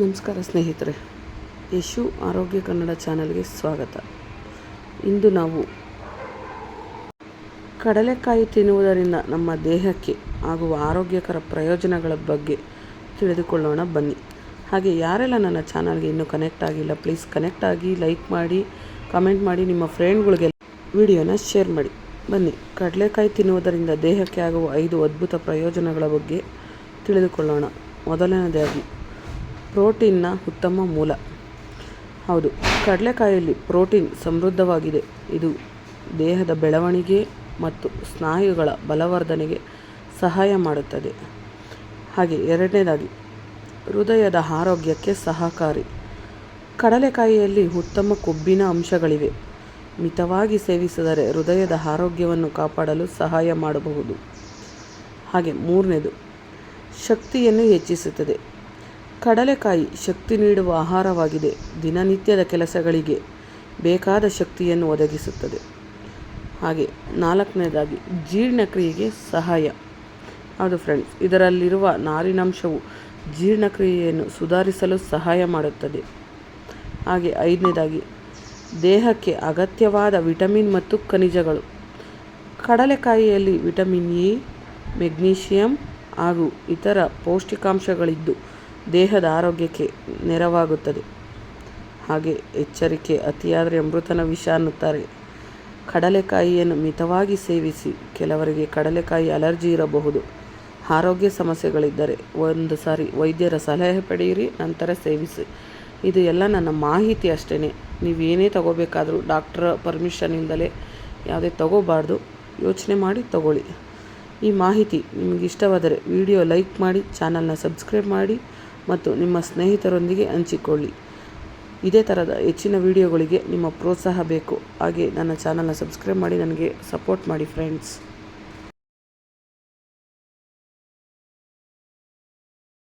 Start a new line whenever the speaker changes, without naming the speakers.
ನಮಸ್ಕಾರ ಸ್ನೇಹಿತರೆ, ಯಶು ಆರೋಗ್ಯ ಕನ್ನಡ ಚಾನಲ್ಗೆ ಸ್ವಾಗತ. ಇಂದು ನಾವು ಕಡಲೆಕಾಯಿ ತಿನ್ನುವುದರಿಂದ ನಮ್ಮ ದೇಹಕ್ಕೆ ಆಗುವ ಆರೋಗ್ಯಕರ ಪ್ರಯೋಜನಗಳ ಬಗ್ಗೆ ತಿಳಿದುಕೊಳ್ಳೋಣ ಬನ್ನಿ. ಹಾಗೆ ಯಾರೆಲ್ಲ ನನ್ನ ಚಾನಲ್ಗೆ ಇನ್ನೂ ಕನೆಕ್ಟ್ ಆಗಿಲ್ಲ, ಪ್ಲೀಸ್ ಕನೆಕ್ಟ್ ಆಗಿ, ಲೈಕ್ ಮಾಡಿ, ಕಮೆಂಟ್ ಮಾಡಿ, ನಿಮ್ಮ ಫ್ರೆಂಡ್ಗಳಿಗೆ ವಿಡಿಯೋನ ಶೇರ್ ಮಾಡಿ. ಬನ್ನಿ, ಕಡಲೆಕಾಯಿ ತಿನ್ನುವುದರಿಂದ ದೇಹಕ್ಕೆ ಆಗುವ 5 ಅದ್ಭುತ ಪ್ರಯೋಜನಗಳ ಬಗ್ಗೆ ತಿಳಿದುಕೊಳ್ಳೋಣ. ಮೊದಲನೇದಾಗಿ, ಪ್ರೋಟೀನ್ನ ಉತ್ತಮ ಮೂಲ. ಹೌದು, ಕಡಲೆಕಾಯಲ್ಲಿ ಪ್ರೋಟೀನ್ ಸಮೃದ್ಧವಾಗಿದೆ. ಇದು ದೇಹದ ಬೆಳವಣಿಗೆ ಮತ್ತು ಸ್ನಾಯುಗಳ ಬಲವರ್ಧನೆಗೆ ಸಹಾಯ ಮಾಡುತ್ತದೆ. ಹಾಗೆ ಎರಡನೇದಾಗಿ, ಹೃದಯದ ಆರೋಗ್ಯಕ್ಕೆ ಸಹಕಾರಿ. ಕಡಲೆಕಾಯಿಯಲ್ಲಿ ಉತ್ತಮ ಕೊಬ್ಬಿನ ಅಂಶಗಳಿವೆ. ಮಿತವಾಗಿ ಸೇವಿಸಿದರೆ ಹೃದಯದ ಆರೋಗ್ಯವನ್ನು ಕಾಪಾಡಲು ಸಹಾಯ ಮಾಡಬಹುದು. ಹಾಗೆ ಮೂರನೇದು, ಶಕ್ತಿಯನ್ನು ಹೆಚ್ಚಿಸುತ್ತದೆ. ಕಡಲೆಕಾಯಿ ಶಕ್ತಿ ನೀಡುವ ಆಹಾರವಾಗಿದೆ. ದಿನನಿತ್ಯದ ಕೆಲಸಗಳಿಗೆ ಬೇಕಾದ ಶಕ್ತಿಯನ್ನು ಒದಗಿಸುತ್ತದೆ. ಹಾಗೆ ನಾಲ್ಕನೇದಾಗಿ, ಜೀರ್ಣಕ್ರಿಯೆಗೆ ಸಹಾಯ. ಹೌದು ಫ್ರೆಂಡ್ಸ್, ಇದರಲ್ಲಿರುವ ನಾರಿನಾಂಶವು ಜೀರ್ಣಕ್ರಿಯೆಯನ್ನು ಸುಧಾರಿಸಲು ಸಹಾಯ ಮಾಡುತ್ತದೆ. ಹಾಗೆ ಐದನೇದಾಗಿ, ದೇಹಕ್ಕೆ ಅಗತ್ಯವಾದ ವಿಟಮಿನ್ ಮತ್ತು ಖನಿಜಗಳು. ಕಡಲೆಕಾಯಿಯಲ್ಲಿ ವಿಟಮಿನ್ ಎ, ಮೆಗ್ನೀಷಿಯಂ ಹಾಗೂ ಇತರ ಪೌಷ್ಟಿಕಾಂಶಗಳಿದ್ದು ದೇಹದ ಆರೋಗ್ಯಕ್ಕೆ ನೆರವಾಗುತ್ತದೆ. ಹಾಗೆ ಎಚ್ಚರಿಕೆ, ಅತಿಯಾದರೆ ಅಮೃತನ ವಿಷ ಅನ್ನುತ್ತಾರೆ. ಕಡಲೆಕಾಯಿಯನ್ನು ಮಿತವಾಗಿ ಸೇವಿಸಿ. ಕೆಲವರಿಗೆ ಕಡಲೆಕಾಯಿ ಅಲರ್ಜಿ ಇರಬಹುದು. ಆರೋಗ್ಯ ಸಮಸ್ಯೆಗಳಿದ್ದರೆ ಒಂದು ಸಾರಿ ವೈದ್ಯರ ಸಲಹೆ ಪಡೆಯಿರಿ, ನಂತರ ಸೇವಿಸಿ. ಇದು ಎಲ್ಲ ನನ್ನ ಮಾಹಿತಿ ಅಷ್ಟೇ. ನೀವೇನೇ ತಗೋಬೇಕಾದರೂ ಡಾಕ್ಟರ್ ಪರ್ಮಿಷನ್ ಇಲ್ಲದೆ ಯಾವುದೇ ತಗೋಬಾರ್ದು. ಯೋಚನೆ ಮಾಡಿ ತಗೊಳ್ಳಿ. ಈ ಮಾಹಿತಿ ನಿಮಗೆ ಇಷ್ಟವಾದರೆ ವಿಡಿಯೋ ಲೈಕ್ ಮಾಡಿ, ಚಾನಲ್ನ ಸಬ್ಸ್ಕ್ರೈಬ್ ಮಾಡಿ ಮತ್ತು ನಿಮ್ಮ ಸ್ನೇಹಿತರೊಂದಿಗೆ ಹಂಚಿಕೊಳ್ಳಿ. ಇದೇ ಥರದ ಹೆಚ್ಚಿನ ವಿಡಿಯೋಗಳಿಗೆ ನಿಮ್ಮ ಪ್ರೋತ್ಸಾಹ ಬೇಕು. ಹಾಗೆ ನನ್ನ ಚಾನಲ್ನ ಸಬ್ಸ್ಕ್ರೈಬ್ ಮಾಡಿ ನನಗೆ ಸಪೋರ್ಟ್ ಮಾಡಿ ಫ್ರೆಂಡ್ಸ್.